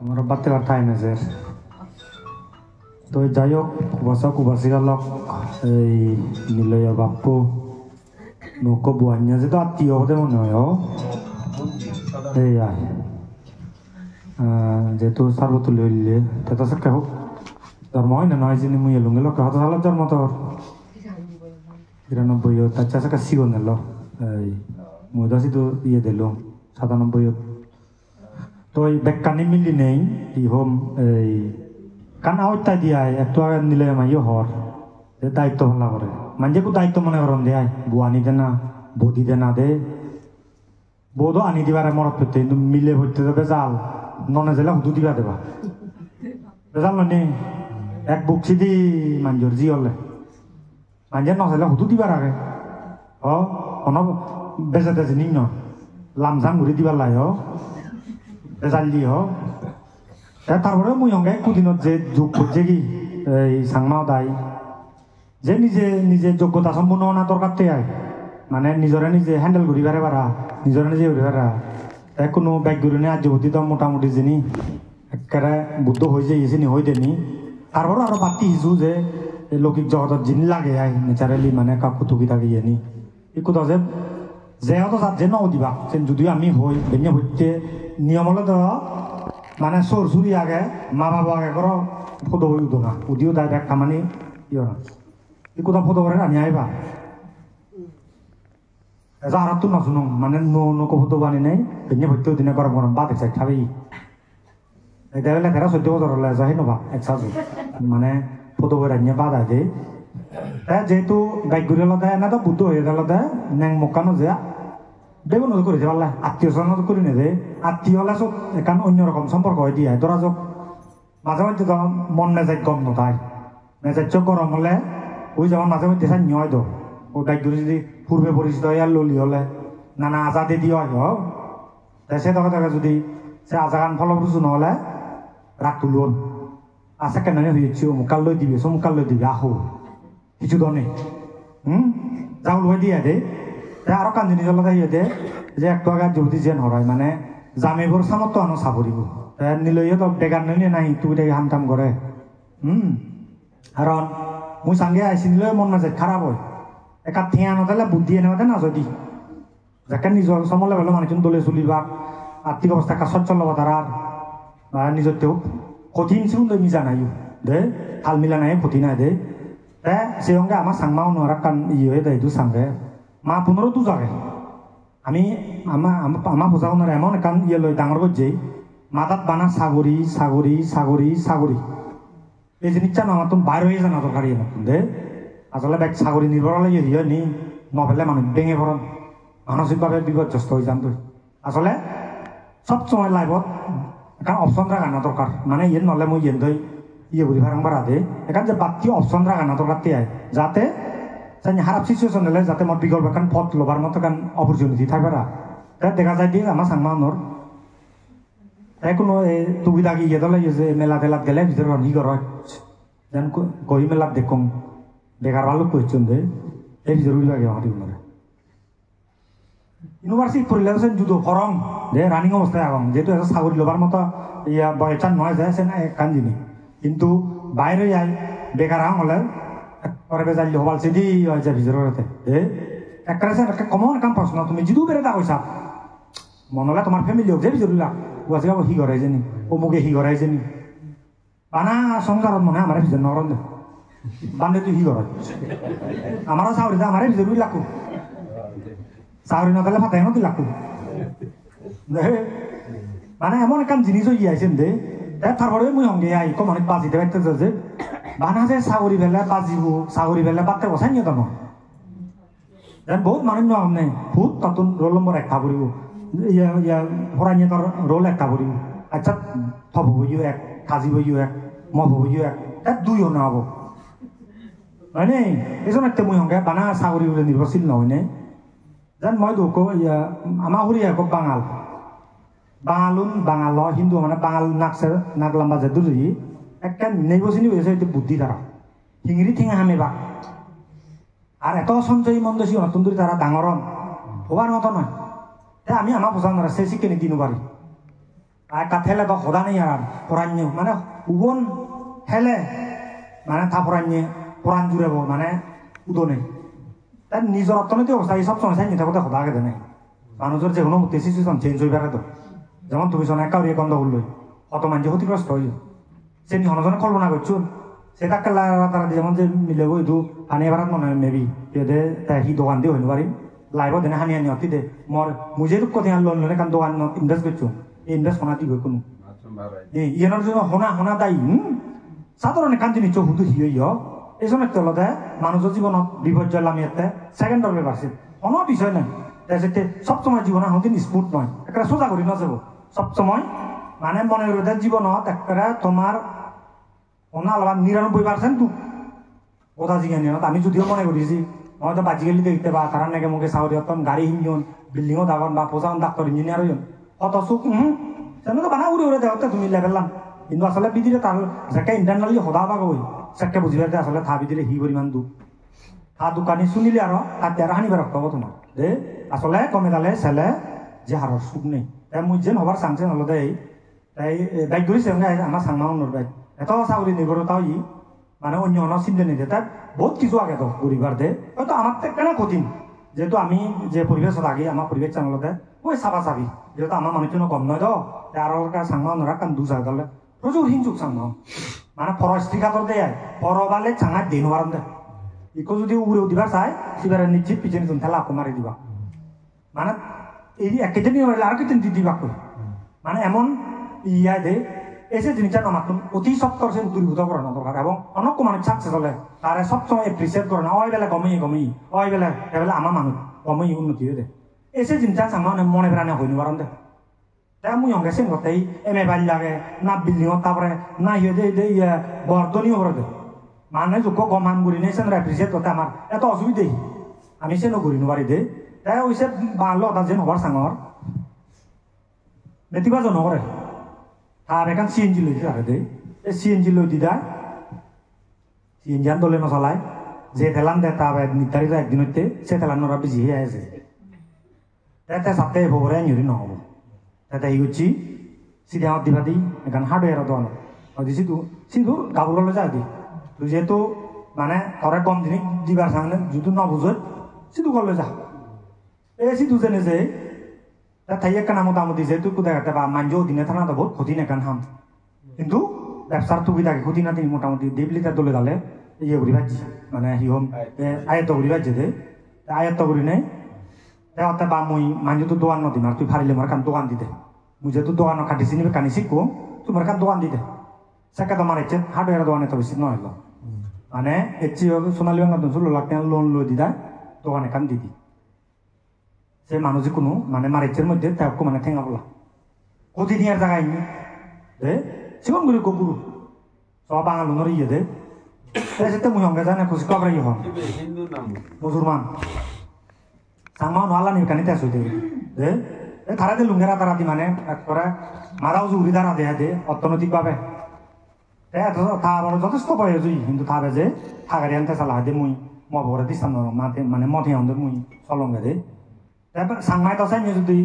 আমার বাতে টাইম আছে তো যাই হোক কুবাসা কুবাসিরালক এই নিলয় বাপ্পু নৌকো বুয়াইয়া যে তো আত্মীয় হতে মনে হয় এই আয় যেহেতু সার্বতুল্য হইলে তেতা সে হোক জন্ম হয় না নয় যিনি মুই এলুম গেল কত সালের জন্ম তোর 93 তার চাষা কাছি গো নেল এই মুই দাসি তো ইয়ে দিল 97 তো এই বেকানি মিলি নেই ই হোম এই কান আওয়াজটা দিয়াই একটু আগে নিলে মাইও হর দায়িত্ব হল্লা করে মানজেকু দায়িত্ব মনে করেন দেয় বুয়ানি দে না বদি দে না দে বোধও আনি দিবারে মরত পেতে কিন্তু মিলে ভরতে দেবে জাল ননে জেলা হুদু দিবা দেবা বেজাল নে এক বুক সিদি মাঞ্জর জি হলে মাঞ্জের নজেলা হুদু দিবার আগে অন বেজাতে জিনি ন লামজাং ঘুরি দিবার লাই বেজাল দি তারপরে মুই হঙ্গে কুদিনত যে যোগ করছে কি এই সাংমাও দায় যে নিজে নিজে যোগ্যতা সম্পূর্ণ না দরকার আয় মানে নিজরে নিজে হ্যান্ডেল করি পারে পারা নিজরে নিজে করি পারা কোনো ব্যাগ করি নি আজ অতি তো মোটামুটি যিনি একেবারে বুদ্ধ হয়ে যাইছে নি হয়ে দেনি তারপরে আরো বাতি হিসু যে লৌকিক জগতত যিনি লাগে আয় ন্যাচারালি মানে কাকু থুকি থাকি জানি এই কথা যে হতো তার যে নও দিবা যদিও আমি হই বেঞ্জে হইতে নিয়ম হলে তো মানে চোর চুরি আগে মা বাবা আগে করো ফটো হয়ে উঠো না উদিও তাই ব্যাগ কামানি ইয়ে না এই কথা ফটো করে আমি আইবা আর তো নশুনো মানে নৌকো ফটো বানি নাই বেঞ্জে হইতে দিনে গরম গরম বাদ চাই খাবি এটা হলে ফেরা 14 বছর হলে যাই নবা একসাথে মানে ফটো করে আনিয়ে বাদ আয় যেহেতু বাইক ঘুরে লদে না তো বুদ্ধ হয়ে গেল ন্যাং মোকানো যে বেগুন করেছে পারলে আত্মীয় স্বজন করি নে যে আত্মীয় হলে সব এখান অন্যরকম সম্পর্ক হয়ে দিয়ে ধরা যাক মাঝে মধ্যে তো মন মেজাজ গম নথায় মেজাজ গরম হলে ওই যেমন মাঝে মধ্যে সাই নিয় তো ও বাইক ঘুরে যদি পূর্বে পরিচিত হয় আর ললি হলে নানা আজাদে দিয়ে হয় সে তখন তাকে যদি সে আজাগান ফলপ্রসূ নহলে রাগ তুলুন আছে কেন হয়েছি অমুকাল লৈ দিবি চমুকাল লৈ দিবি আহো কিছু দনে যাও লৈ দিয়ে দে আরো কান্দিনী জল দে যে একটু আগে যদি যেন হরাই মানে জামিবোৰ সামর্থ্য আনো চাবরিব নিলইয়ে তো বেগার নই নাই তুই দেখি হামটাম করে কারণ মুই সাঙ্গে আইসি নিলে মন মাঝে খারাপ হয় একা থিয়া নদালে বুদ্ধি এনেবাতে না যদি যাকে নিজের সমলে ভালো মানুষ দলে চলিবা আর্থিক অবস্থা একা সচ্ছল হবা তারা বা নিজের তেও কঠিন সুন্দর মিজা নাই দে হাল মিলা নাই ক্ষতি নাই দে সে সঙ্গে আমার সাংমাও নোয়ারা কান ইয়ে দেয় সাঙ্গে মা 15 তো জাগে আমি আমার বোঝাও না এমন কান ইয়ে লই ডাঙর করছে মাথাত বানা সাগরি সাগরি সাগরি সাগরি এই জিনিসটা না আমার তো বাইর হয়ে যায় না দরকারি নতুন দে আসলে ব্যাগ সাগরি নির্ভর হলে ইয়ে নি নভেলে মানুষ ভেঙে পড়ন মানসিকভাবে বিপর্যস্ত হয়ে যান তুই আসলে সব সময় লাইফত এখন অপশন রাখা না দরকার মানে ইয়ে নলে মই ইয়ে ধই ইয়ে করি ভাড়া দে এখান যে বাকি অপশন রাখা না দরকার তে যাতে খারাপ সিচুয়েশন হলে যাতে মোট বিকল্প এখন পথ লবার মতো কান অপরচুনিটি থাকবে দেখা যায় দিয়ে আমার সাংমানোর কোনো তুবি দাগি ইয়ে দলে যে মেলা টেলাত গেলে ভিতরে হি কর যেন কহি মেলাত দেখুন বেকার ভালো কোয়েশ্চন দে এই জরুরি লাগে আমার ইউনিভার্সিটি পড়লে জুদো ফরম দে রানিং অবস্থায় আগাম যেহেতু এটা চাকরি লবার মতো ইয়া বয়সান নয় যায় সে না কান জিনি কিন্তু বাইরে যায় বেকার আম হলে পরে বেজালি হবাল সেদি হয় যায় ভিতরতে একটা কমন কাম প্রশ্ন তুমি যদিও বেড়ে দা কইসা মনে হলে তোমার ফ্যামিলি হোক যে ভিতরলা ওয়াজ গাবো হি ঘরে জানি অমুকে হি ঘরে জানি বানা সংসারত মনে আমার ভিতর নরম দে বান্ধে তুই হি ঘর আমারও চাউরি দে আমার ভিতর লাখো চাউরি নদলে ফাটাই নদী লাখো মানে এমন কাম জিনিস হয়ে আইছেন দে তারপরে মুই সঙ্গে আই কমানিত বাজিতে পারতেছে যে বানা যে চাকরি বেলা বাজিব চাকরি বেলা পাতে বসাই নিয়ে তখন বহুত মানুষ নয় নাই বহুত নতুন রোল নম্বর একটা পড়ব হরাই নিয়ে তোর রোল একটা পড়ব আচ্ছা থব বইও এক কাজি বইও এক মব বইও এক দুইও না হব হয় নে এজন একটা মুই সঙ্গে বানা চাকরি নির্ভরশীল নহয় নে যেন মই দুঃখ আমার হরি এক বাঙাল বাঙালুন বাঙাল হিন্দু মানে বাঙাল নাক লম্বা যে দুরি একটা নেবসিনি হয়েছে বুদ্ধি তারা হিঙিরি ঠিঙা হামেবা আর এত সঞ্চয়ী মন্দসী নতুন দূরে তারা ডাঙরন হবার মতো নয় আমি আমার বোঝা না সে শিখে দিন পারি Kathele to hodane yaran poranye mane ubon hele mane tha poranye poran jurebo mane udone tan nijor অর্থনৈতিক অবস্থা এই সব সমস্যা নিতে কথা হদা গেছে না মানুষের যে কোনো সিচুয়েশন চেঞ্জ হয়ে বেড়ে তো যেমন তুমি শোনা কাউরিয়ে কম দখল লই অত মানুষ ক্ষতিগ্রস্ত হই সে নিহনজনে কল্পনা করছো সেটা কেলা তারা যেমন যে মিলে গো ইদু হানি ভাড়াত মনে হয় মেবি এদে হি দোকান দিয়ে হইতে পারি লাইভ দেনে হানি হানি অতি দে মর মুজে রূপ কথা লোন লনে কারণ দোকান ইনভেস্ট করছো ইনভেস্ট হোনা দিব কোনো ইয়েনের জন্য হোনা দায়ী সাধারণ কান জিনিস হুদু হিয় এই সময় তলতে মানুষের জীবনত বিপর্যয় লামিয়াতে সেকেন্ডর ব্যাপার আছে কোনো বিষয় নাই যাতে সবসময় জীবন হদিন স্মুথ নয় একটা সোজা করি না যাব সবসময় মানে মনে করতে জীবনত একটা তোমার ওনা আলাদা 99% তো কথা জিজ্ঞাসা নিয়ে আমি যদিও মনে করেছি হয়তো বাজিকালি দেখতে বা কারণ নাকি মুখে চাউরি হতাম গাড়ি ইঞ্জিন বিল্ডিংও দাবান বা পোষান ডাক্তার ইঞ্জিনিয়ার হইন অত সুখ সেগুলো বানা উড়ে দেওয়াতে তুমি লেভেলাম কিন্তু আসলে বিদিলে তার যাকে ইন্টারনালি সদা পাক হই সেকে বুঝিবার আসলে থা বিদিলে হি পরিমাণ দু থা দোকানি শুনিলে আর তার তেরা হানিবার রক্ত তোমার দে আসলে কমে গালে ছেলে যে হারর সুখ নেই তাই মুই যে হবার সাংছে নলদে তাই বাইক ধরিছে আমার সাংমা অন্যর বাইক এত চাকরি নির্ভরতাও ই মানে অন্য অন্য চিন্তা নিতে তাই বহুত কিছু আগে তো পরিবার দে হয়তো আমার কেন কঠিন যেহেতু আমি যে পরিবেশত আগে আমার পরিবেশ চানলতে ওই চাবা চাবি যেহেতু আমার মানুষজন কম নয় তো আর সাংমা অন্যরা কান দু চাই তাহলে প্রচুর হিংসুক সাংমা মানে ফরেস্ট্রি খাতর দেয় ফরবালে চাঙাত দিন হওয়ার দে ইকো যদি উড়েও দিবা চাই সিবারে নিশ্চিত পিছনে তুমি ঠেলা আকো মারি দিবা মানে এই একেদিন হলে আর কেদিন দি দিবা কই মানে এমন ইয়া দে এসে জিনিসটা নামাতুন অতি সত্তর সে দূরীভূত করে না দরকার এবং অনেক মানুষ সাকসেস হলে তারা সবসময় এপ্রিসিয়েট করে না ওই বেলা গমেই ওই বেলা এবেলা আমার মানুষ গমেই উন্নতি হয়ে দে এসে জিনিসটা সামনে মনে বেড়ানে হইনি পারেন দে তাই মুই অঙ্গে সেন করতে এমএ বাড়ি লাগে না বিল্ডিং তারপরে না ইয়ে দে ইয়ে বর্ধনীয় করে দে মানে যোগ্য গমান করি নেই সেন এপ্রিসিয়েট করতে আমার এত অসুবিধাই আমি সেন করি নোবারি দে তাই ওইসে বাংলো ওটা যে নবার সাঙর নেতিবা জন করে আর এখন সিএনজি লই দিতে দে এই সিএনজি লই দিদা সিএনজি আন দলে নচলায় যে তেলান দে তা নির্ধারিত একদিন হইতে সে তেলান ওরা বেশি হয়ে আছে তাতে সাথে ভরে নিউরি নহব তাতে এই হচ্ছি সিধে আমার দিবা দিই এখানে হার্ডওয়্যার দোকান দিছি কিন্তু গাবুললে যা দি তুই যেহেতু মানে তোরা কম জিনিস দিবার সামনে যদি ন বুঝত সিধু করলে যা এই সিধু জেনে যে তাই একটা মোটামুটি যেহেতু কোথায় একটা বা মাঞ্জ দিনে থানা তো বহুত ক্ষতি নেকান হাম কিন্তু ব্যবসার সুবিধাকে ক্ষতি না তিনি মোটামুটি দেবলিটার দলে দালে ইয়ে করি ভাবছি মানে হিহম আয়ত্ত করি ভাবছে দে আয়ত্ত করি নেই তাই বা মই মাঞ্জ তো দোকান নদিম আর তুই ফারিলে আমার কান দোকান দিতে মুই যেহেতু দোকান কাটি চিনিবে কানি শিখবো তোমার কান দোকান দিতে সেটা তোমার ইচ্ছে হার্ডওয়্যার দোকানে তো বেশি নয় মানে এসছি সোনালী বাংলা 16 লাখ টাকা লোন লই দিদা দোকানে কান দিদি সে মানুষ কোনো মানে মারিচের মধ্যে তাকে মানে ঠেঙা বলা ক্ষতি নিয়ে জায়গায় দে সেবন করি কুকুর সব বাঙালুনের ইয়ে দে সেটা মুই অঙ্গে জানে খুশি কবরাই হন মুসলমান সাংমা নোয়ালা নিয়ে কানিতে আসতে দে তারা যে লুঙ্গেরা তারা দি মানে করে মারাও জুড়ি দ্বারা দেয়া দে অর্থনৈতিকভাবে যথেষ্ট পাই জুই কিন্তু থাবে যে থাকারি আনতে চালা দে মুই মভরে দিস্তান মাতে মানে মঠে আনতে মুই চলঙ্গে দে সাংমাই তো চাই যদি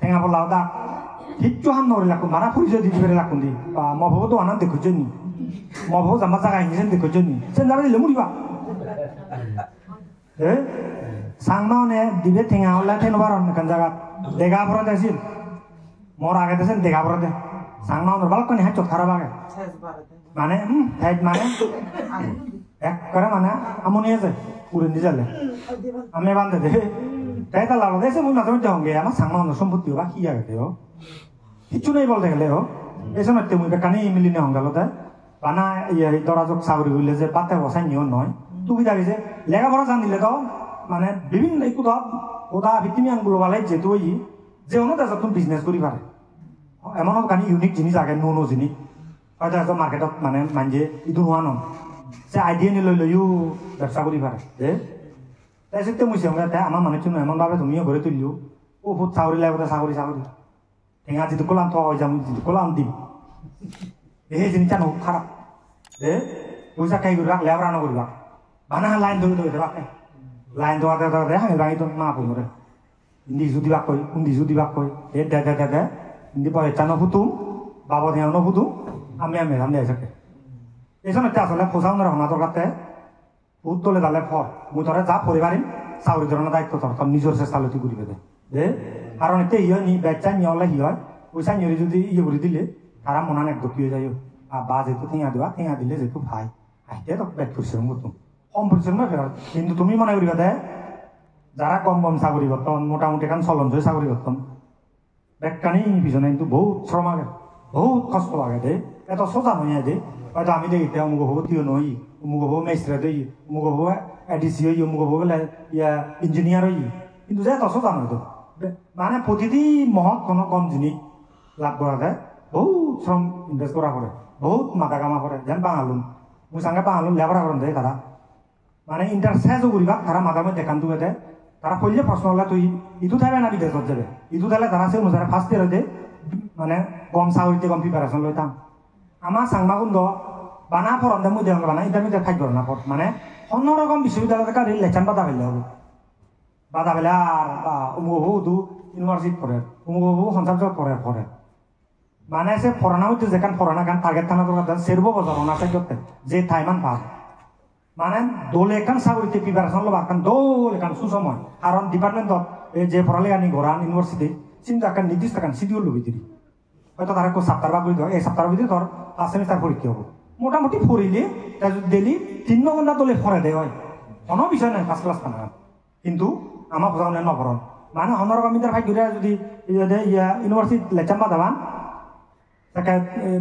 ঠেঙা বলাও দা কিচ্ছু হাম নরে লাগুন মারা পরিচয় দিতে পেরে লাগুন দি বা মভব তো আনান দেখুছ নি মভব জামা জায়গা হিসেবে দেখুছ নি সেন যাবে দিলে মুড়িবা সাংমা নে দিবে ঠেঙা হলে ঠেনবার অনেক জায়গা দেখা ভরা দেছিল মোর আগে দেছেন দেখা ভরা দে সাংমা ওর বালকনি হাত চোখ খারাপ আগে মানে মানে এক করে মানে আমনি আছে পুরে দিয়ে যালে আমি বান্ধে দে তাই তা লাভ দেশে মুই মাঝে মধ্যে হঙ্গে আমার সাংমা সম্পত্তি বা কি আগে দেও কিছু নেই বলতে গেলে এই সময় মুই বেকানি মিলিনে হঙ্গালো তাই বানা ইয়ে দরাজক চাকরি হইলে যে পাতে বসাই নিও নয় তুমি দাঁড়িয়েছে লেখাপড়া জানিলে তো মানে বিভিন্ন কোথাও ওটা ভিত্তিমি আনগুলো বালাই যেহেতু ওই যে অন্য দেশত তুমি বিজনেস করি পারে এমন কানি ইউনিক জিনিস আগে নো জিনিস হয়তো এত মার্কেটত মানে মানজে ইটো নোৱা ন সে আইডিয়া নিলৈ লৈও ব্যবসা কৰি পাৰে তাৰপিছতে মুই সঙ্গে তাই আমার মানুষজন এমনভাবে তুমিও ঘরে তুলিও ও বহুত চাকরি লাগবে চাকরি ঠেঙা যেহেতু কলাম তো যাম যেহেতু কলাম দিম এই জিনিসটা ন খারাপ পয়সা খাই করিবা লেবরা নকরিবা বানা লাইন ধরে ধরে দেবা লাইন ধোয়াতে ধরে হাঁহি ভাঙি তো মা পুনরে ইন্দি যদি বাক কই উন্দি যদি বাক কই দে ইন্দি পরে চানো ফুতুম বাবা দেওয়ানো শুধু আমি মেধাম দিয়ে থাকে এইসব একটা আসলে খোঁজানোর হনা দরকারতে ভূত তোলে তাহলে ফর মুই ধরে যা পরিবারিম চাউরি ধরনের দায়িত্ব তোর নিজের চেষ্টা লতি করিবে দে কারণ এতে ইয়ে নি বেচা নিয়ে হলে হি হয় পয়সা নিয়ে যদি ইয়ে করে দিলে তারা মনান এক দক্ষিয়ে যাই আর বা যেহেতু ঠেঙা দেওয়া ঠেঙা দিলে যেহেতু ভাই আইতে তো বেট পরিশ্রম করতো কম পরিশ্রম না ফেরার কিন্তু তুমি মনে করিবা দে যারা কম কম চাকরি করতাম মোটামুটি এখন চলন ধরে চাকরি করতাম বেকানি পিছনে কিন্তু বহুত শ্রম আগে বহুত কষ্ট লাগে দে এত সোজা নয় দে হয়তো আমি দেখি এতিয়া অমুক হব তিয় নই অমুক হব মেস্ত্রা দই অমুক হব এডিসি হই অমুক হব গেলে ইয়া ইঞ্জিনিয়ার হই কিন্তু যে এত সোজা নয় তো মানে প্রতিটি মহৎ কোনো কম জিনিস লাভ করা যায় বহুত শ্রম ইনভেস্ট করা করে বহুত মাথা কামা করে যেন বাঙালুন মুই সঙ্গে বাঙালুন লেবার করেন দেয় তারা মানে ইন্টারসাইজও করিবা তারা মাথার মধ্যে দেখান তুলে দেয় তারা কইলে প্রশ্ন হলে তুই ইটু থাকবে না বিদেশত যাবে ইটু থাকলে তারা সে মুজারে ফার্স্ট ইয়ার হইতে মানে কম চাকরিতে কম প্রিপারেশন লইতাম আমার সাংবাগুন্দ বানা ফরম মুই দেওয়া বানা ইন্টারমিডিয়েট ফাইট করে না মানে অন্যরকম বিশ্ববিদ্যালয় লেখান বাধা ফেলে হবে বাধা ফেলে আর অমুক হবু দু ইউনিভার্সিটি পড়ে অমুক হবু সঞ্চার পড়ে মানে সে ফরানা হইতে যেখান ফরানা গান টার্গেট থানা দরকার সেরব বছর অনার্স করতে যে থাইমান ভাব মানে দোলে এখান চাকরিতে প্রিপারেশন লবা কারণ দোল এখান সুসময় কারণ ডিপার্টমেন্টত যে পড়ালেখা নি গড়ান ইউনিভার্সিটি কিন্তু একটা নির্দিষ্ট একটা শিডিউল লবি দিবি হয়তো তারা সপ্তাহ বা করে দেওয়া এই সপ্তাহের ভিতরে তোর ফার্স্ট সেমিস্টার পরীক্ষা হবো মোটামুটি পড়িলে ডেলি 3 ঘন্টা তোলে ফরে দেয় হয় কোনো বিষয় নাই ফার্স্ট ক্লাস খানা কিন্তু আমার বোঝানো নপরণ মানে অন্যরকম ইন্টার ফাইট ঘুরে যদি ইউনিভার্সিটি লেকচার বা দাবান তাকে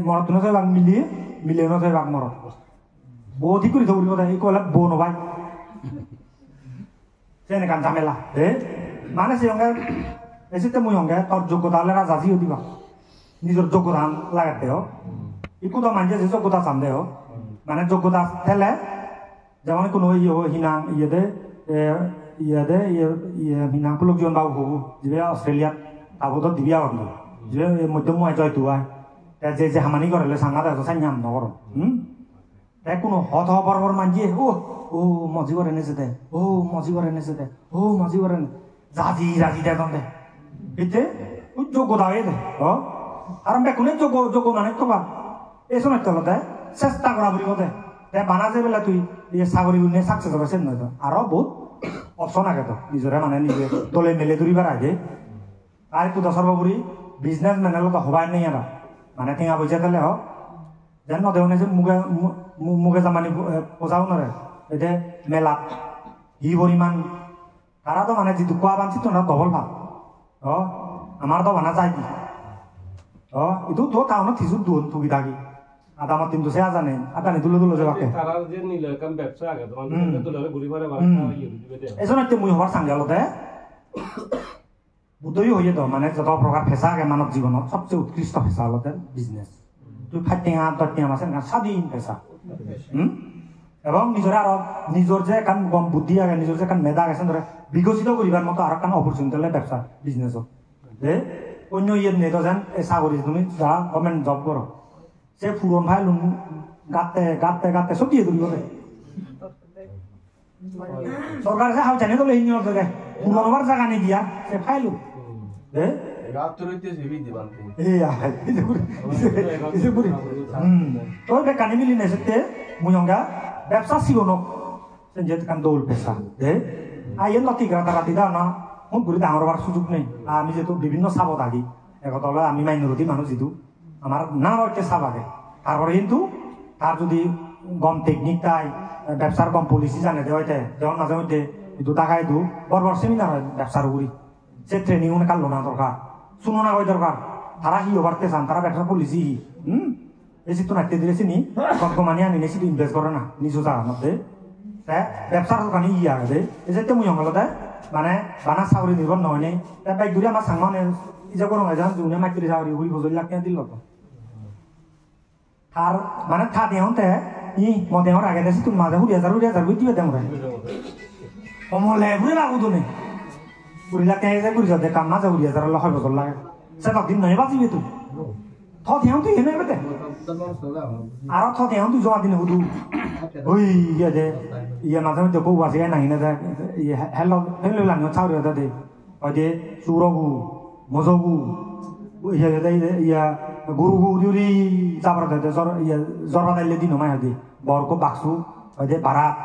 মরত নয় বাঘ মিলিয়ে নয় বাঘ মরত বহুত করে থব এই কলে বউ নবাই সেনে কান ঝামেলা মানে সে সঙ্গে এসেতে মুই সঙ্গে তোর যোগ্যতা হলে রাজিও দিবা নিজের যোগ্যতা লাগাতে হোক ইকু তো মানছে যে যোগ্যতা চান দেহ মানে যোগ্যতা থেলে যেমন কোনো হিনাং হিনাং পুলক জীবন বাবু হবু যে অস্ট্রেলিয়াত তাবো দিবিয়া হবি যে মধ্যম মই জয়তু আয় যে হামানি করে সাংঘা দেয় সাই নাম নগর কোনো হত বরবর মানজিয়ে ও মজি করে এনেছে দে ও মজি করে এনেছে দে ও মজি করে রাজি দে দে এতে যোগ্যতা হয়ে দে আর বেকুনে যোগ্য মানে তো বা এই সময় তো দে চেষ্টা করা বলিব দে বানা যে বেলা তুই চাকরি উন্নয় সাকসেস হবে সে নয় তো আরো বহুত অপশন আগে তো নিজরে মানে নিজে দলে মেলে ধরিবার আগে আর একটু সর্বোপরি বিজনেস ম্যানের তো হবাই নেই আর মানে ঠেঙা পয়সা দিলে হোক যেন নদেউনে যে মুখে জামানি পোজাও নরে এতে মেলা হি পরিমাণ তারা তো মানে যিটো কোৱা বাঞ্চিত না ডবল ভাল আমার তো বানা যায় কি itu তো টাউনত থিসু দুন সুবিধা কি আদা আমার তিন তো সে জানে আদা নি দুলো যাবে তারা যে নিলে কাম ব্যবসা আগে তোমার দুলো ঘুরি পারে এজন একটা মুই হবার সাংগালতে বুদ্ধই হয়ে তো মানে যত প্রকার পেশা আগে মানব জীবনত সবচেয়ে উৎকৃষ্ট পেশা হলো বিজনেস তুই ফাটিঙা দটিঙা আছে না স্বাধীন পেশা এবং নিজরে আরো নিজর যে কান গম বুদ্ধি আগে নিজর যে কান মেধা আছে ধরে বিকশিত করিবার মতো আর কান অপরচুনিটি হলে ব্যবসা বিজনেসত অন্য ইয়ে নেই তো যেন চাকরি তুমি যারা গভর্নমেন্ট জব করো সে ফুরন ভাই লুন গাতে সব দিয়ে ধরিব সরকার যে হাউ জানি তো এই নিয়ম থেকে পুনর্বার জায়গা নিয়ে দিয়া সে ফাইলু তোর কানি মিলি নেছে মুই অঙ্গা ব্যবসা শিখনো যেহেতু কান দৌল পেশা আইন নতি রাতারাতি দাও না মোক ঘুরি ডাঙর হওয়ার সুযোগ নেই আমি যেহেতু বিভিন্ন চাব থাকি একথা হলে আমি মাইনরিটি মানুষ যেহেতু আমার না হচ্ছে চাব আগে তারপরে কিন্তু তার যদি গম টেকনিক তাই ব্যবসার গম পলিসি জানে দেওয়া যেমন মাঝে মধ্যে কিন্তু টাকাই দু বড় সেমিনার হয় ব্যবসার উপরই সে ট্রেনিং কাটলো না দরকার শুনো না ওই দরকার তারা হি ওভারতে চান তারা ব্যবসার পলিসি বেশি তো নাটতে দিয়েছি নি কমানি আনি নেছি ইনভেস্ট করে না নিজ জায়গার মধ্যে ব্যবসার দোকানে ইয়ে আগে এই যে মুই অঙ্গলতে মানে বানা চাকরি নির্ভর নহয় নে বাইক ঘুরি আমার সাংমানে ইজা করো এজন জুনে মাইত্রী চাকরি হুই বজলি লাখ দিল আর মানে থা দেহতে মই দেহর আগে দেখছি তুমি মাঝে 10,000 বুঝ দিবে দেমরে কমলে বুঝে লাগু তো নেই 20 লাখ টাকা ঘুরি যাতে কাম মাঝে 10,000 হয় বছর লাগে সে দিন নয় বাঁচিবে তুই থ দেহ তুই এনে বেতে আর থ দেহ তুই জমা দিনে হুদু ওই ইয়ে যে ইয়ে মাঝে মধ্যে বউ আছে নাহি না হেলো হেলো লানো চাউরি দে ওই যে সুরগু মজগু ইয়া guru guri jabar deh jor badai di nomai hadi bor ko baksu hadi barat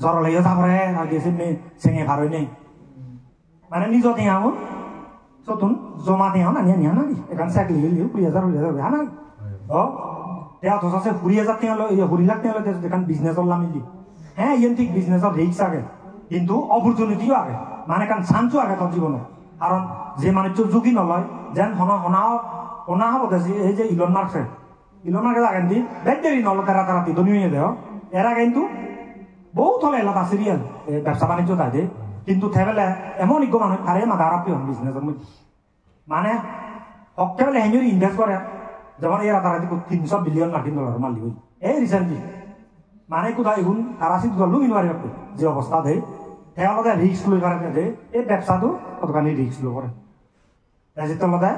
jor lagi jabar hadi sini senge baru ini mana ni jod yang aku sotun zoma yang mana ni nani ikan saya keliru pria jar mana oh dia tuh saya pria jar yang lo ya pria yang lo dia kan bisnis orang lami yang tik bisnis orang risk aja কিন্তু opportunity আগে মানে কান চান্সও আগে তোর জীবনে কারণ যে মানুষ ঝুঁকি নলয় যেন হনা হব দেখি এই যে ইলন মার্কের আগেন দি ব্যাটারি নল তাড়াতাড়ি দুনিয়া দেও এরা কিন্তু বহুত হলে এলাকা সিরিয়াল ব্যবসা বাণিজ্য তাই কিন্তু থেবেলে এমন ইগো মানুষ আরে মা দাঁড়াপি হন বিজনেসের মধ্যে মানে অকেবেলে হেঞ্জুরি ইনভেস্ট করে যেমন এরা তাড়াতাড়ি $300 বিলিয়ন $1 মালিক হই এই রিসেন্টলি মানে কোথায় এখন তারা সিদ্ধ লুকিন মারি রাখবে যে অবস্থা দেয় তেওঁলোকে রিস্ক লৈ পারে দে এই ব্যবসাটো কতখানি রিস্ক লৈ করে তেওঁলোকে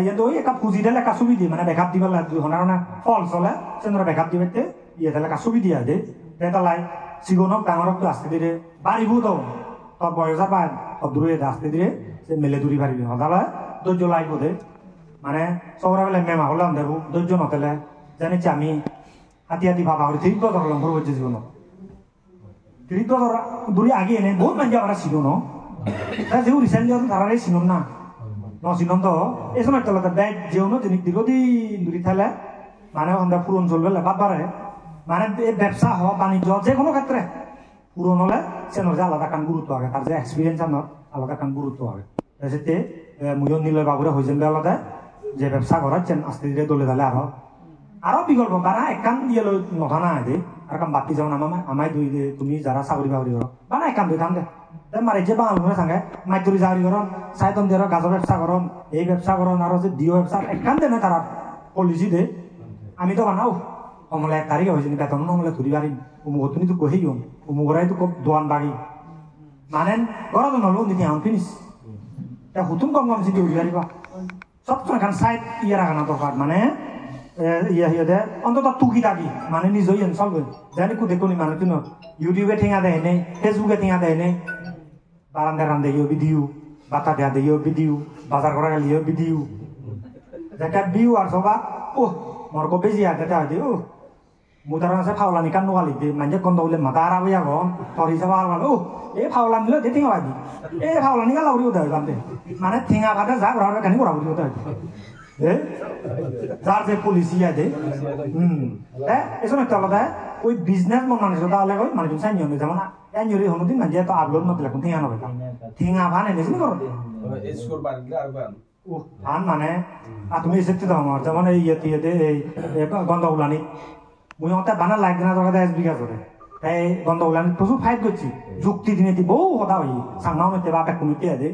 কিন্তু ওই একটা পুঁজি দিলে একটা ছবি দিয়ে মানে বেকআপ দিব লাগে 200 না ফল চলে সেন্দ্র বেকআপ দিবে ইয়ে দিলে একটা ছবি দিয়া দে তালাই সিগনক ডাঙরক আসতে দিয়ে বাড়িব তো তোর বয়সা পায় দূরে আসতে দিয়ে সে মেলে দূরি পারিবি সদালে ধৈর্য লাগব দে মানে সবরা বেলা মেমা হলাম দেবো ধৈর্য নতেলে জানিছি আমি হাতি ভাবা করে 30 বছর হলাম ভরব জীবন 30 বছর দূরে আগে এনে বহুত মানুষ আমরা ছিল না যে রিসেন্টলি তারা ছিল না নচিনন তো এই সময় তলাতে ব্যাগ যেও না যিনি দীর্ঘদিন দূরে থাকলে মানে আমরা পুরন চলবে লেখা পারে মানে ব্যবসা হোক বাণিজ্য যে কোনো ক্ষেত্রে পুরন হলে সে যে আলাদা কান গুরুত্ব আগে তার যে এক্সপিরিয়েন্স আমার আলাদা কান গুরুত্ব আগে সেতে মুয়ন নীলয় বাবুরা হয়েছেন আলাদা যে ব্যবসা করাচ্ছেন আস্তে ধীরে দলে দলে আরো বিকল্প বানা একান দিয়ে লই নথানা দে আর কাম বাতি যাও না আমায় দুই দে তুমি যারা চাকরি বাকরি করো বানা একান দুই থাম দে মারে যে বাঙাল মনে সাঙ্গে মাইতুরি চাকরি করন সাইতন দিয়ে গাজর ব্যবসা করন এই ব্যবসা করন আর যে দিও ব্যবসা একান দে না তারা পলিসি দে আমি তো বানাও অমলে 1 তারিখে হয়েছে বেতন অমলে ধরি পারিম উমুক তুমি তো কহেই উমুকরাই তো দোয়ান বাগি মানেন গরদ নলো নীতি আউন ফিনিশ তা হুতুম কম যদি উঠি পারিবা সবসময় খান সাইড ইয়ে রাখানো দরকার মানে ইয়ে দে অন্তত টুকি থাকি মানে নিজই চলবে জানি কো দেখুন মানে তুই ইউটিউবে ঠেঙা দেয় নেই ফেসবুকে ঠেঙা দেয় নেই বারান্দা রান্ধে ভিডিও বাতা দেয়া দিয়ে ভিডিও বাজার করা গেলে ভিডিও যেটা বিউ আর সবা ও মরকো বেজি আর যেটা হয় ও মুদার আছে ফাউলানি কান নোয়ালি দে মানে গন্ধ হলে মাথা আর আবে আগন তোর হিসাবে আর ও এ ফাউলানি লে দে ঠেঙা বাদি এ ফাউলানি গা লাউরি উদয় বান্দে মানে ঠেঙা বাদে যা ঘর কানি করা উদয় যার যে পলিসি আছে এসব একটা আলাদা ওই বিজনেস মন মানুষ তাহলে ওই মানুষ চাই নিয়ম যেমন এনজরি হনুদিন মানে তো আপলোড নতলে কোন ঠেঙা নবে ঠেঙা ভান এনেছিল করো ও ভান মানে আর তুমি এসে তো আমার যেমন এই ইয়েতে এই গন্ধ উলানি মুই ওটা বানা লাগবে না তোকে 10 বিঘা করে এই গন্ধ উলানি প্রচুর ফাইট করছি যুক্তি দিনে দি বহু কথা হই সাংমাও মতে বাপে কমিটি আছে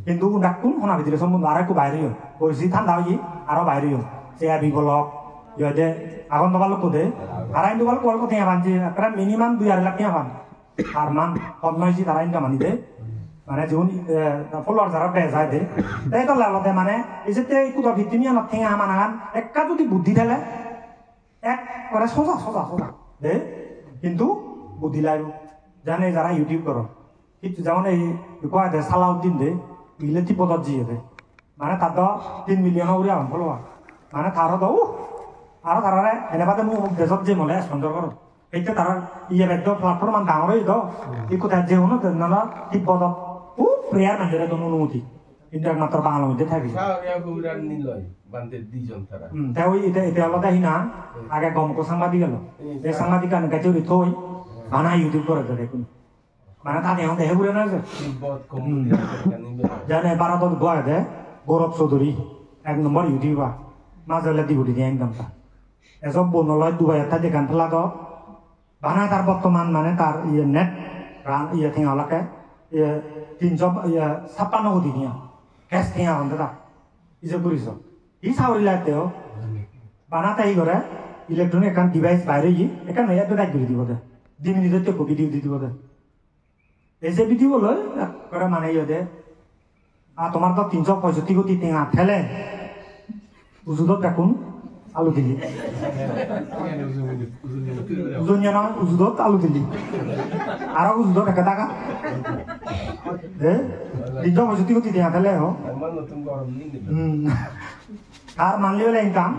কিন্তু ডাকুন শোনা ভিতরে সম্বন্ধ আর একটু বাইরে পরিস্থিতি ঠান্ডা হই আরো বাইরে সে বিকলক ইয়ে আগুন দোকান কোদে আর আইন দোকান কল কোথায় বানছে প্রায় মিনিমাম 2-2.5 লাখ টাকা পান আর মান কম নয়ছি তারা ইনকাম আনি দে মানে যেমন ফলোয়ার যারা যায় দে তাই তো লাগতে মানে এই যে কোথাও ভিত্তিমি আনা ঠেঙা মানাগান একটা যদি বুদ্ধি ঠেলে এক করে সোজা দে কিন্তু বুদ্ধি লাগবে জানে যারা ইউটিউব করো কিন্তু যেমন এই কয় দে সালাউদ্দিন দে ইলে তিব্বতত জিয়ে দে মানে তার তো 3 মিলিয়ন উড়িয়া হন ফলোয়ার মানে তারও তো আর তারা এনেবাদে মোক দেশত যে মলে স্পন্সর করো এইটা তারা ইয়ে বেদ্য প্ল্যাটফর্ম ডাঙর হয়ে তো এই কোথায় যে হনো না তিব্বতত ও প্রেয়ার মানুষের তো অনুমতি কিন্তু একমাত্র বাংলা মধ্যে থাকি ওই এটা আলাদা হিনা আগে গমকো সাংবাদিক গেল এই সাংবাদিক গাছে থই বানা ইউটিউব করে দেখুন মানে তাতে এখন দেখে ঘুরে না জানে ভারতত গোয়া দে গৌরব চৌধুরী 1 নম্বর ইউটিউবার মাজলে দিগুটি দিয়ে ইনকামটা এসব বনলয় দুবাই একটা দেখান ফেলা তো বানা তার বর্তমান মানে তার ইয়ে নেট ইয়ে ঠেঙালাকে 356 কোটি দিয়া ক্যাশ ঠেঙা হন দাদা ইসব করিস ই চাউরি লাগতেও বানাতে ই করে ইলেকট্রনিক এখান ডিভাইস বাইরে গিয়ে এখানে এডভার্টাইজ করে দিব দে 2 মিনিটের তো ভিডিও দিয়ে দিব দে এই যে ভিডিও লয় করে মানে ইয়ে দে আর তোমার তো 365 কোটি টেঙা ফেলে উজুদত দেখুন আলু দিলি উজুনিয়া না উজুদত আলু দিলি আর উজুদত একা টাকা 365 কোটি টেঙা ফেলে হার মানলি হলে ইনকাম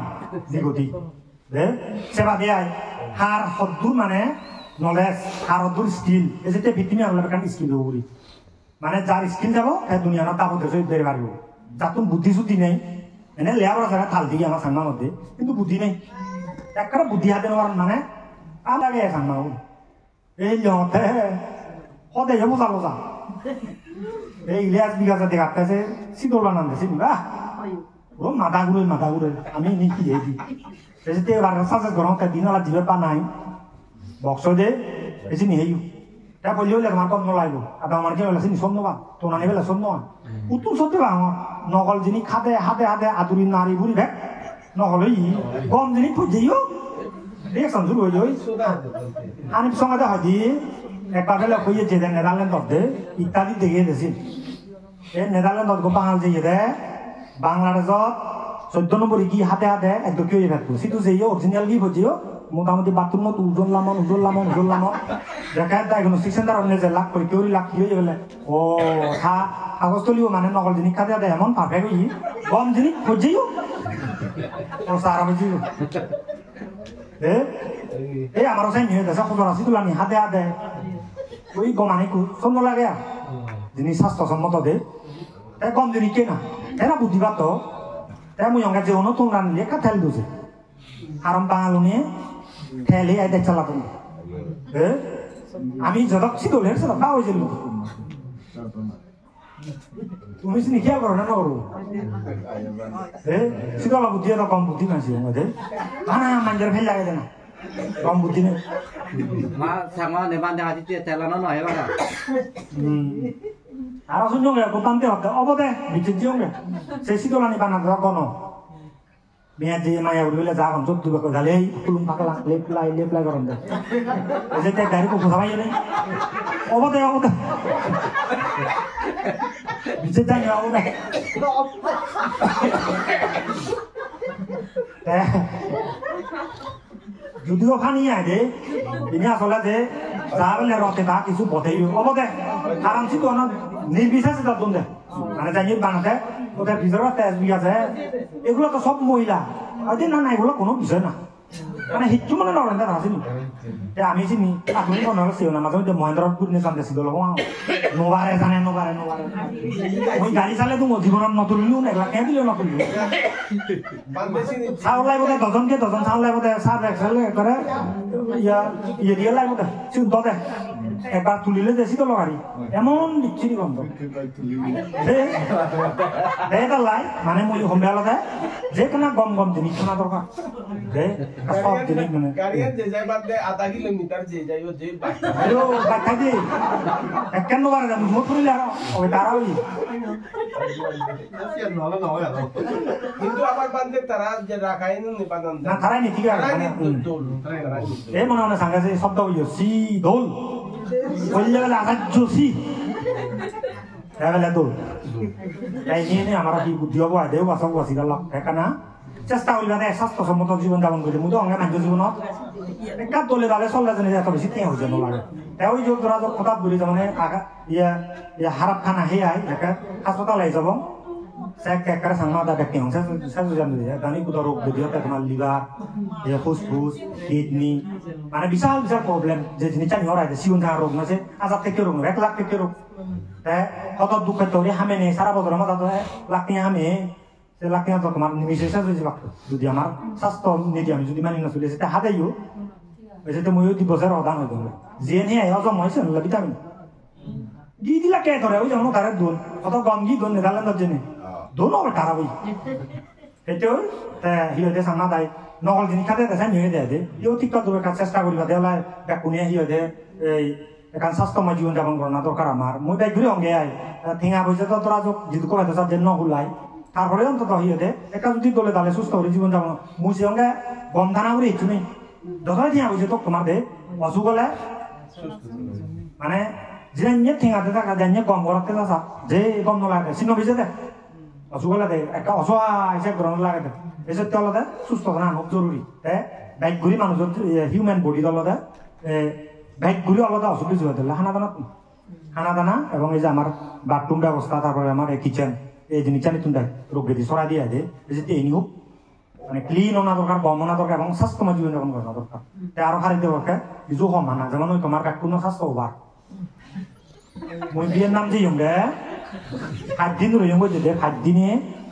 দিগতি সেবা দেয় হার সদ্দুর মানে নলেজ হার সদ্দুর স্কিল এই যে ভিত্তিমি আমরা কারণ স্কিল হব বলি মানে যার স্কিল যাব সেই দুনিয়া তাবো দেশ বেড়ে পারব যার তুমি বুদ্ধি শুদ্ধি নেই এনে লেবার জায়গা থাল দিকে আমার সাংমার মধ্যে কিন্তু বুদ্ধি নেই একটা বুদ্ধি হাতে নেওয়ার মানে আলাগে সাংমা এই লতে সদায় বোঝা বোঝা এই ইলিয়াস বিঘাতে দেখাতেছে শীতল বানান দিয়েছি বা ও মাথা ঘুরে আমি নিকি এই দি এসে এবার সাজে গরম তে দিন আলা জিবে পা নাই বক্স দে এসে নি হেইউ তা বলিও লে আমার কম লাইব আদা আমার কি হলাছে নি সন্ন বা তো নানি বেলা সন্ন উত্তর সত্যি বা আমার নকল জিনি খাতে হাতে আদুরি নারী বুড়ি ভেক নকল ই গম জিনি ফুজিও রিঅ্যাকশন শুরু হই আনিপ সঙ্গে হদি একবার বেলা কইয়ে যে নেদারল্যান্ড দে ইত্যাদি দেখে দেছি এই নেদারল্যান্ড গো বাঙাল যে দে বাংলাদেশত 14 নম্বর কি হাতে একদম কি হয়ে থাকবো সিটু যে অরিজিনাল কি বুঝিও মোটামুটি বাথরুমত উজন লামন দেখায় ডায়াগনস্টিক সেন্টার অন্য যে লাখ করে কেউ লাখ কি হয়ে গেলে ও কাগজ তলিও মানে নকল জিনিস খাতে এমন পারফেক্ট হই কম জিনিস খুঁজিও ও সারা বুঝিও এই আমার সাইন হয়ে গেছে খবর আছে তুলানি হাতে ওই গমানি কু সুন্দর লাগে জিনিস স্বাস্থ্যসম্মত দে তাই কম জিনিস কেনা এরা বুদ্ধিবাদ তো তাই মুই অঙ্গা যে নতুন রানলে কাঠাল দুছে আরাম বাঙালুনে ঠেলে আই দেখ চালাতো আমি যতক ছিল সেটা পাওয়া হয়েছিল তুমি চিনি খেয়াল করো না নকরো শীতলা বুদ্ধি এটা কম বুদ্ধি মানছি মধ্যে না মানুষের ফেল লাগে না কম বুদ্ধি নেই মা সামা নেবান দেখা দিতে তেলানো নয় বাবা আর শুনছো গোটান্তে হতে অবদে বিচিত জিওগে সেই শীতলানি বানা দেওয়া গণ মেয়া যে মায়া উড়িলে যা গন চোখ দুবে গালে কুলুম পাকলা লেপলাই গরম দে এই যে তে গাড়ি কো খাবাই নাই অবদে বিচিত জানি অবদে যদিও খানি আইদে ইনি আসলে যে যা বলে রতে তা কিছু বতেই অবদে আরামসি তো না নির্বিশেষে তার দন্দে মানে জানি বানাতে ওদের ভিতরে তেজ বি আছে এগুলো তো সব মহিলা আর না এগুলো কোনো বিষয় না মানে হিচ্ছু মানে নরেন্দ্র আসেনি আমি চিনি আপনি মনে হচ্ছে না মাঝে মধ্যে মহেন্দ্রপুর নিয়ে জানতে ছিল নোবারে জানে নোবারে ওই গাড়ি চালে তো জীবনত নতুলিও না এগুলা কেন দিলেও নতুলিও চাউল লাগব দজনকে দজন চাউল লাগব চার একসাল করে ইয়ে দিয়ে লাগব চিন্তা দে একবার তুলিলে দেশি তো লগারি এমন বিচ্ছিরি গন্ধ এটা লাই মানে মই হোমবেলা দেয় যে কোনো গম জিনিস শোনা দরকার সব জিনিস মানে গাড়িয়ান যে যাই বাদ দে আধা কিলোমিটার যে যাইও যে বাচ্চা দিয়ে কেন বার যাবো মোট ফুরিলে আর ওই তারাই কিন্তু আমার বান্ধে তারা যে রাখাই না তারাই নি ঠিক আছে এই মনে মনে সাঙ্গাছে শব্দ হইও সি দোল ওই জায়গায় আসার্য সি দোল তাই নিয়ে আমার কি বুদ্ধি হবো আদেও বাসক বাসি গেল একানা চেষ্টা করিবা দে স্বাস্থ্যসম্মত জীবন যাপন করতে মুই তো অঙ্গে মানুষ জীবনত একটা দলে দালে চললে যেন এত বেশি টেঁ হয়েছে নালাগে ওই যে ধরা যাক হঠাৎ বলি মানে ইয়া হারাপ খানা হে আই হাসপাতালে যাব একেবারে সাংমা দা ব্যক্তি হচ্ছে সাজু জানি দানি কুদা রোগ যদিও তোমার লিভার ফুসফুস কিডনি মানে বিশাল প্রবলেম যে জিনিসটা নিয়ে রাখে সিউন থাকা রোগ আছে 1000 থেকে রোগ 1 লাখ থেকে রোগ কত দুঃখের তৈরি হামে নেই সারা বছর আমার দাদা লাখ নিয়ে হামে সে লাখ নিয়ে তোমার নিমিশে সাজু যদি আমার স্বাস্থ্য নীতি আমি যদি মানি না চলে সেটা হাতেইও সেটা ময়ও 2 বছর অদান হয়ে গেল যে নিয়ে অজম হয়েছে না ভিটামিন দি দিলা কে ধরে ওই যেমন তারা দোন অত গম গি দোন নেদারল্যান্ডের জন্য দোনো তারা ওই এটাও হিয়দে সামনা দায় নকল জিনিস খাতে দেখা নিয়ে দেয় দে ইও ঠিক দূরে কাজ চেষ্টা করিবা দেওয়া বেকুনিয়া হিয়দে এই এখান স্বাস্থ্যময় জীবন যাপন করা দরকার আমার মই তাই ঘুরে অঙ্গে আয় ঠেঙা পয়সা তো তোরা যদি কবে তো যে নহুলাই তারপরে অন্তত হিয়দে একটা যদি দলে দালে সুস্থ করে জীবন যাপন মুসি অঙ্গে গম দানা করে ইচ্ছু নেই যতই ঠেঙা পয়সা তো তোমার দে অসুখ হলে মানে জিনিস ঠেঙাতে থাকা জানিয়ে গম করাতে আসা যে গম নলাগে চিহ্ন বেঁচে দে অসুখ হলে দে একটা অসহায় হিসেবে গ্রহণ লাগে দে এসব তলতে সুস্থ থাকা খুব জরুরি বাইক ঘুরি মানুষের হিউম্যান বডি তলতে বাইক ঘুরি আলাদা অসুখ কিছু হয়ে দিলে খানা দানা এবং এই যে আমার বাথরুম ব্যবস্থা তারপরে আমার কিচেন এই জিনিসটা নিতুন দেয় রোগ বেদি সরা দিয়ে দে এই যে এই হোক মানে ক্লিন হওয়া দরকার গম হওয়া দরকার এবং স্বাস্থ্যময় জীবনযাপন করা দরকার আরো হারি দেওয়াকে কিছু সমান না যেমন ওই তোমার কাকুনো স্বাস্থ্য ওভার মই বিয়ের নাম যে ইয়ংগে 5 দিন ধরে ইয়ংগে যে 5 দিনে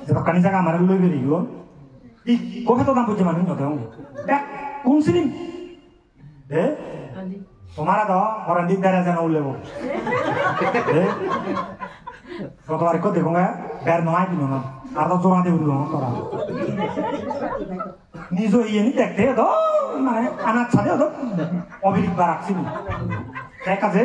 যে কানি জায়গা আমার লই বেরিয়ে ই কোহে তো দাম বুঝে মানুষ নতে দেখ কোন সিলিম এ তোমারা দাও হরান্দি দাঁড়া জানা উল্লেব কতবার কো দেখোগে বের নয় কিনো না আর তো জোড়া দেব তোরা নিজ ইয়ে নি দেখতে তো মানে আনার ছাদে তো অবিরিক বার রাখছি ঠিক আছে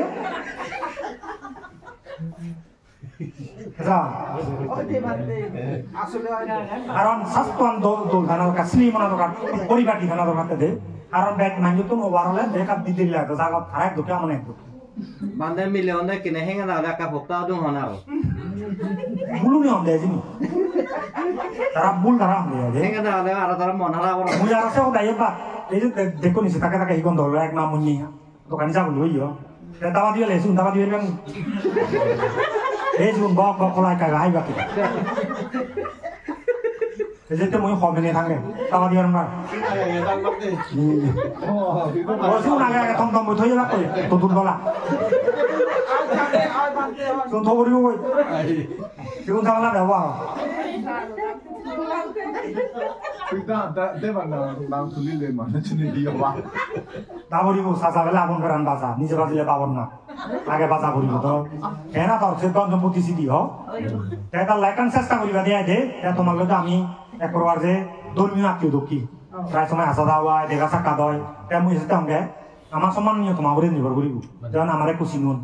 কারণ স্বাস্থ্যবান দল থানা দরকার স্লিমানা দরকার পরিপাটি থানা দরকার তাদের কারণ ব্যাগ মাইন্ড তো ওভার হলে বেকআপ দিতে লাগে জায়গা থারাক দুঃখে আমার একদম বান্দে মিলিয়ন কিনে হেঙ্গে না একা ভোক্তা দুম হনা আর বুলুনি অন দেয় জিনি তারা বুল তারা অন দেয় হেঙ্গে না হলে আর তারা মন হারা বড় মুই আর আছে ওদাই বা এই যে দেখো নিছে তাকে তাকে হিগন ধরলো এক নাম মুনি দোকানে যাব লইও দাবা দিয়ে লেছুন দাবা দিয়ে বেন এই যে বক বক কলাই কা গাই বাকি এই যে তো মুই হবে নে থাঙ্গে দাবা দিয়ে আমরা ও শুন আগে আগে থম থম বই যাবা কই তো দূর বলা শুন তো বড়ি কই শুন দাওলা দাবা দাবরিব সাজা বেলা আপন করান বাজা নিজে বাজিলে পাবন না আগে বাজা করিব তো এনা তোর সে তখন প্রতিশি দিও এটা লাইকান চেষ্টা করিবা দিয়া দে তোমার লগে আমি এক প্রকার যে ধর্মীয় আত্মীয় দুঃখী প্রায় সময় আসা যাওয়া দেখা সাক্ষা দয় তেমন সঙ্গে আমার সম্মানীয় তোমার উপরে নির্ভর করিব যেমন আমার খুশি নুন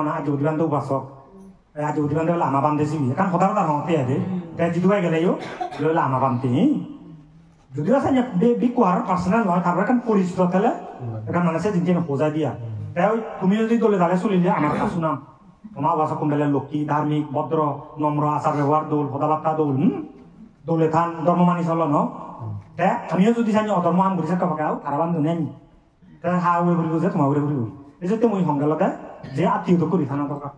না আজ উদ্যান তো বাসক আজ উদ্যান হলে আমা বান্ধেছি কারণ সদার তার হতে আছে যিটো বাই গেলেও হলে আমা বান্ধে যদিও আছে বিকুয়ার পার্সোনাল নয় তারপরে এখন পরিচিত তাহলে এখন মানুষে জিনিস বোঝাই দিয়া তাই তুমি যদি দলে দালে চলিলে আমার কাছে শুনাম তোমার বাসা কোন বেলার লক্ষ্মী ধার্মিক ভদ্র নম্র আচার ব্যবহার দোল কথাবার্তা দোল দোলে থান ধর্ম মানি চল ন আমিও যদি চাই অধর্ম আম ঘুরিছে কাপাকাও তারা বান্ধব নেই হা উড়ে ঘুরিব যে তোমার উড়ে ঘুরিব এই যে মই সংজ্ঞালতে যে আত্মীয়তা করি থানা দরকার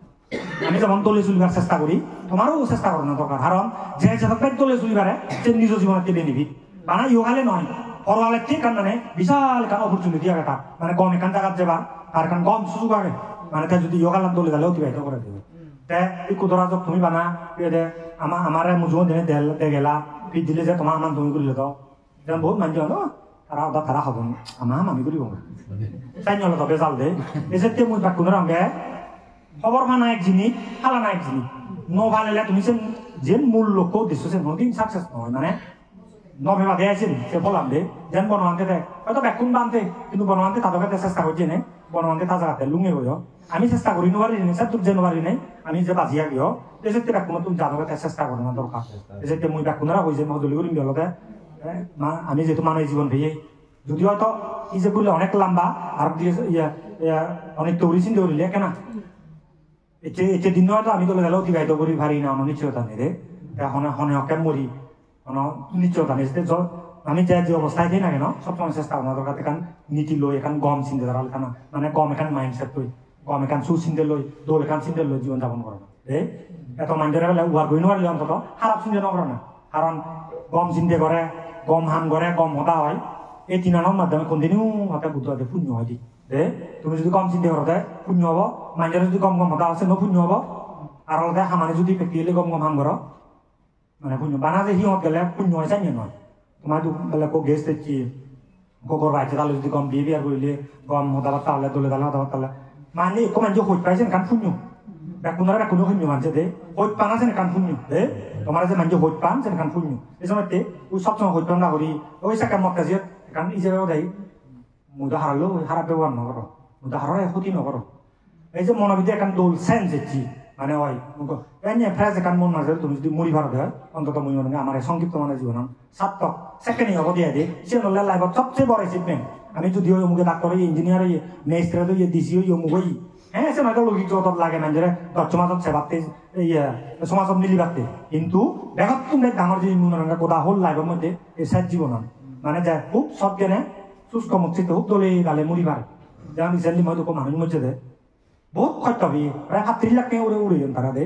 আমি যেমন দলে চলিবার চেষ্টা করি তোমারও চেষ্টা করানো দরকার কারণ যে যেভাবে দলে চলিবারে সে নিজ জীবনত কেটে নিবি বানা ইহালে নয় পরওয়ালে ঠিক কান মানে বিশাল কান অপরচুনিটি আগে তার মানে গম এখান জায়গার যাবার আর কান গম সুযোগ আগে মানে তাই যদি ইহালাম দলে গেলে অতিবাহিত করে দেবে তে এই কুদরা যোগ তুমি বানা দে আমার মুজুও দিনে দে গেলা পিঠ দিলে যে তোমার আমার তুমি করিলে দাও যেমন বহুত মানছি হলো তারা ওটা তারা হব আমার আমি করিব তাই নলে তবে জাল দে এই যে মই বাক কোনো রঙে খবর মানা এক জিনিস হালানা এক জিনিস নো ভালে তুমি যে মূল লক্ষ্য উদ্দেশ্য সে নদী সাকসেস নয় মানে নভে বাদে আছেন সে বললাম দে যেন বনমানতে দেয় হয়তো ব্যাকুন বানতে কিন্তু বনমানতে তাদেরকে চেষ্টা করছে নে বনমানতে তাজা হাতে লুঙে গিয়ে আমি চেষ্টা করি নোয়ারি নেই স্যার তোর যে নোয়ারি নেই আমি যে বাজিয়া গিয়ে এসে ব্যাকুন তুমি যাদকে চেষ্টা করো না দরকার এসে মই ব্যাকুনরা হয়েছে মজুলি করি গেলতে আমি যেহেতু মানুষ জীবন ভেয়ে যদি হয়তো ই যে করলে অনেক লম্বা আর অনেক তৌরি চিন্তা করিলে কেনা এতে দিন হয়তো আমি তো গেলে অতিবাহিত করি ভারি না অনিশ্চয়তা নেই রে এখন হনে হকে মরি নিশ্চয়তা নেই আমি যে অবস্থায় দিই না কেন সবসময় চেষ্টা করা দরকার এখান নীতি লই এখান গম চিন্তা করা কেন মানে গম এখান মাইন্ডসেট লই গম এখান সু চিন্তা লই দোল এখান চিন্তা লই জীবন যাপন করা এত মাইন্ডের বেলা উহার গই নোৱাৰিলে অন্তত খাৰাপ চিন্তা নকৰা না কারণ গম চিন্তা করে গম হান করে গম হতা হয় এই তিনানোর মাধ্যমে কন্টিনিউ হতে বুদ্ধ হতে পুণ্য হয় দি তুমি যদি কম চিন্তা করতে পুণ্য হব মাইন্ডের যদি গম গম হতা আছে পুণ্য হব আর আলাদা হামানে যদি প্রেক্টিক্যালি গম গম হান করো মানে পুণ্য বানা যে সিহঁত গেলে পুণ্য হয় চাই নয় তোমার বেলা কো গেস্ট দেখছি গোবর বাইছে তাহলে যদি গম বিয়ে বিয়ার করলে গম হতা বার্তা হলে দলে দালে হতা বার্তা হলে মানে একো মানুষ হইত পাইছে কারণ পুণ্য বেকুনারা বেকুনো পুণ্য মানছে দে হইত পান আছে কান পুণ্য তোমার যে মানুষ হইত পান সে কান পুণ্য এই সময়তে ওই সবসময় হইত পান না করি ওই সাকা মক্কা যে কারণ ইসেবেও যাই মুদা হারালেও খারাপ ব্যবহার নকরো মুদা হারালে ক্ষতি নকরো এই যে মনের ভিতরে এখন দোল সেন্স এসছি মানে হয় এনে ফ্রেজ এখন মন মাঝে তুমি যদি মুড়ি ভারত হয় অন্তত মই মনে আমার সংক্ষিপ্ত মানে জীবন সার্থক সেকেন্ড হব দিয়ে দে সে নলে লাইফত সবচেয়ে বড় অ্যাচিভমেন্ট আমি যদি ওই অমুকে ডাক্তার ইঞ্জিনিয়ার মেজিস্ট্রেট ডিসি অমুক হ্যাঁ সে নয়তো লৌকিক জগত লাগে না যে সমাজত সেবাতে সমাজত মিলিবাতে কিন্তু দেখাত তুমি ডাঙর যে মনোরঞ্জন কোথা হল লাইফের মধ্যে এই সাত জীবন মানে যে খুব সব জ্ঞানে শুষ্ক মস্তিষ্ক খুব দলে গালে মুড়ি ভার যেমন রিসেন্টলি মই তো মানুষ মধ্যে দে বহুত ক্ষয়তবি প্রায় 30 লাখ টাকা উড়ে উড়ে তারা দে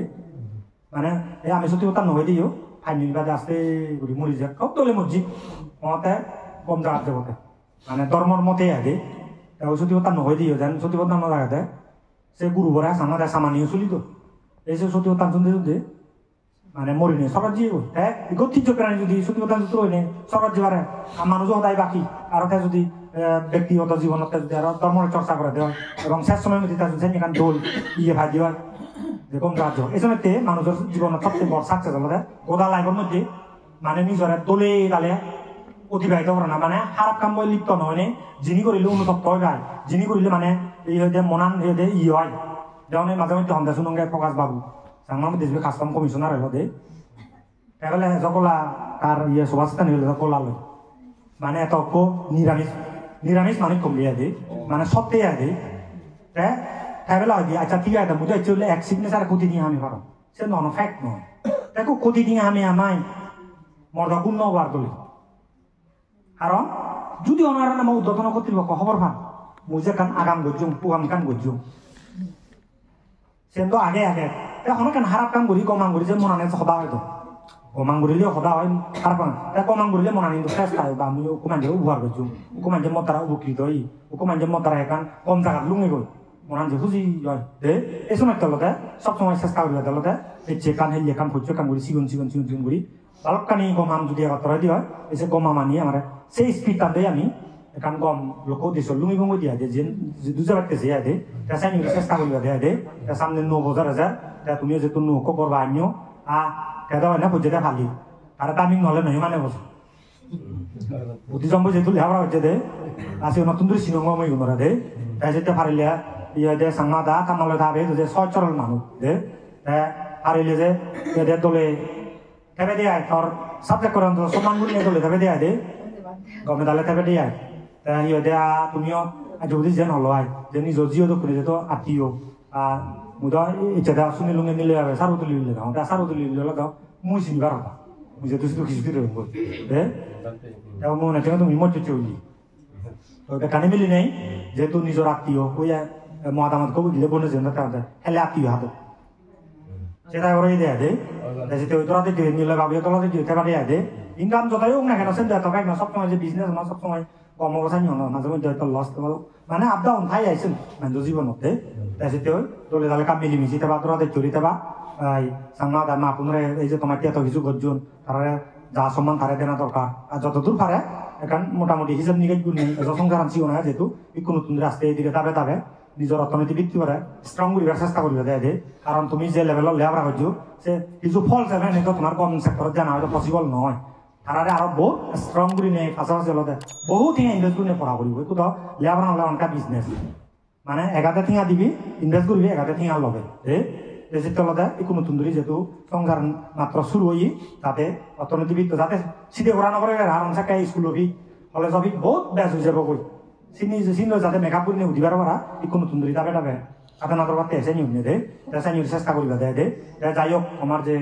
মানে আমি সত্যি কথা নহয় দিও খাইনি বাদে আসতে ঘুরি মরি যায় খুব দলে মসজিদ মতে কম জায়গা দেবতে মানে ধর্মর মতে আগে সত্যি কথা নহয় দিও যেন সত্যি কথা না লাগাতে সে গুরু ভরা সামনা দেয় সামানিও চলি তো এই যে সত্যি কথা শুনতে শুনতে মানে মরি নেই সরকার দিয়ে হ্যাঁ ঐতিহ্য প্রাণী যদি সত্যি কথা যদি হই নেই সরকার জীবারে মানুষও সদায় বাকি আর যদি ব্যক্তিগত জীবনত যদি আর ধর্মের চর্চা করে দেওয়া এবং শেষ সময় মধ্যে তার যদি এখান দোল ইয়ে ভাই দেওয়া যে কম রাজ্য এই সময়তে মানুষের জীবনের সবচেয়ে বড় সাকসেস হলো গোদা লাইফের মধ্যে মানে নিজের দোলে তালে অতিবাহিত করে না মানে খারাপ কাম বই লিপ্ত নয় নে যিনি করিলে অনুতপ্ত হয়ে যায় যিনি করিলে মানে এই হয়ে মনান হয়ে ই হয় যেমন মাঝে মধ্যে হন্দা শুনঙ্গে প্রকাশ বাবু সাংমার মধ্যে কাস্টম কমিশনার হলো দে তাহলে সকলা তার ইয়ে সভাস্থান হইলে সকলা লয় মানে এত নিরামিষ নিরামিষ মানে কমিয়ে দে মানে সত্যি আদে তাইবেলা হয় আচ্ছা ঠিক আছে বুঝে চলে এক সিগনেচার ক্ষতি দিয়ে আমি পারো সে নন ফ্যাক্ট নয় দেখো ক্ষতি দিয়ে আমি আমায় মর্দপূর্ণ হবার তুলি কারণ যদি ওনার নাম উদ্বোধন কর্তৃপক্ষ খবর পান মুজে কান আগাম গজ্জুম পুগাম কান গজ্জুম সে তো আগে আগে এখন কেন খারাপ কাম করি কমাং করি যে মনানে সদা হয়তো কমাং করিলেও সদা হয় খারাপ কমাং করিলে মনানি শেষ খায় বা আমি অকমান যে উভার গজ্জুম অকমান যে মতারা উপকৃত হই অকমান যে মতারা এখান কম জায়গা লুঙে গই মনান যে খুঁজি হয় এই সময় তলতে সবসময় চেষ্টা করি তলতে এই যে কান হেলিয়ে কান ফুটছে কান করি সিগুন সিগুন সিগুন সিগুন করি বালকানি গমাম যদি তরাই দিয়ে হয় এসে গমাম আনি আমার সেই স্পিডটাতে আমি এখান গম লোক দিছো লুঙি বঙ্গ দিয়া দে যে দুজা বাড়তে যে দে তাই নিয়ে চেষ্টা করিবা দেয়া দে তার সামনে 9,000 তা তুমি যেহেতু নৌকো করবা আনিও তেদা হয় না বুঝে দে খালি আর টাইমিং নহলে নয় মানে বসে বুদ্ধি জম্ব যেহেতু লেহারা হচ্ছে দে আছে নতুন করে সিনঙ্গ মই গুণরা দে তাই যেতে পারিলে ইয়ে দে সাংমা দা কামালে ধাবে যে ছয় চরল মানুষ দে পারিলে যে দে দলে তেবে দিয়ে তোর সাবজেক্ট করে সম্মান গুলি দলে তেবে দিয়ে দে গমে দালে তেবে দিয়ে ইয়ে দেয়া তুমিও যদি যেন হলো যে নিজৰ জিও দক্ষিণে যেত আত্মীয় মুদা ইচ্ছা দেওয়া শুনে লুঙে নিলে যাবে সারু তুলি নিলে দাও সারু তুলি নিলে দাও মুই চিনিবার হতা মুই যেহেতু শুধু কিছু দিতে রইব এবং মনে থেকে তুমি মজ্জে চলি কানে মিলি নেই যেহেতু নিজের আত্মীয় ওই মহাদামাত কবি দিলে বলে যেন হেলে আত্মীয় হাত সেটা ওরাই দেয়া দে যেতে ওই তোরাতে দিয়ে নিলে ভাবিও তোলাতে দিয়ে তেবা দেয়া দে ইনকাম যতই হোক না কেন সে দেয় তবে সবসময় যে বিজনেস না সবসময় কম অবস্থা নিও না মাঝে মধ্যে হয়তো লস মানে আপ ডাউন খাই আইসেন মানুষ জীবনতে যেতে হয় তোলে তাহলে কাম মিলিমিশি তেবা তোরাতে চলি তেবা সাংমা দামা আপনার এই যে তোমার এত কিছু গর্জন তারা যা সম্মান তারা দেনা দরকার আর যতদূর পারে এখন মোটামুটি হিসাব নিকাশ গুণ নেই সংসার আনছিও না যেহেতু একটু নতুন রাস্তায় এদিকে তাবে তাবে নিজের অর্থনীতি বৃদ্ধি করে স্ট্রং করিবার চেষ্টা করবে দেয় দে কারণ তুমি যে লেভেলের লেবার হয়েছ সে কিছু ফল যাবে না তোমার কম সেক্টরত জানা হয়তো পসিবল নয় তারা আরো বহুত স্ট্রং করে নেই পাশাপাশি হলতে বহুত ইনভেস্ট করে পড়া করব একটু তো লেবার হলে অনেক বিজনেস মানে এগাতে ঠিঙা দিবি ইনভেস্ট করবি এগাতে ঠিঙা লবে যেতে একটু নতুন ধরি যেহেতু সংসার মাত্র শুরু হই তাতে অর্থনীতিবিদ যাতে সিধে করা নকরে Haran চাকাই school hobby college hobby বহুত বেজ হয়ে যাব কই চিনি যাতে মেকআপ করে নিয়ে উঠিবার পারা একটু নতুন ধরি তাবে তাবে তাতে না করবার তেসে নিয়ে দে তেসে নিয়ে চেষ্টা করিবা দে যাই হোক আমার যে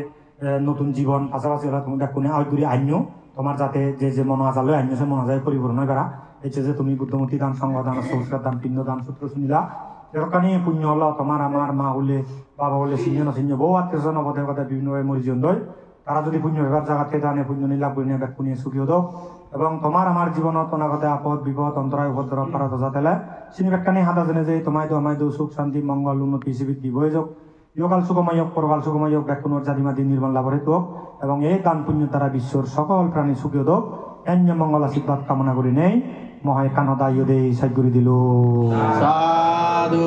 নতুন জীবন পাশাপাশি হলে তুমি কোনে আয় দূরে আইনিও তোমার যাতে যে মন আজালে আইনিও সে মন আজায় পরিপূর্ণ হয় পারা এই যে তুমি বুদ্ধমূর্তি দান সংঘ দান সহস্র দান পিণ্ড দান সূত্র শুনিলা এরকানি পুণ্য হলো তোমার আমার মা হলে বাবা হলে চিহ্ন না চিহ্ন বহু আত্মীয় নবদে কথা বিভিন্নভাবে মরিজন দয় তারা যদি পুণ্য ব্যবহার জায়গাতে দানে পুণ্য নীলা পুণ্য ব্যাকুণী সুখীয় দোক এবং তোমার আমার জীবনত অনাগতে আপদ বিপদ অন্তরায় উপদ্রব পারা যাতেলে চিনি ব্যাখ্যানি হাতা জেনে যে তোমায় তো আমায় দো সুখ শান্তি মঙ্গল উন্নতি পৃথিবীত দিবই যোগ ইয়কাল সুখময় হোক পরকাল সুখময় হোক ব্যাকুণর জাতিমাদি নির্মল লাভের হোক এবং এই দান পুণ্য দ্বারা বিশ্বর সকল প্রাণী সুখীয় দোক এন্য মঙ্গল আশীর্বাদ কামনা করি নেই মহায় কানহদা ইয়দে সাইগুরি দিল সাধু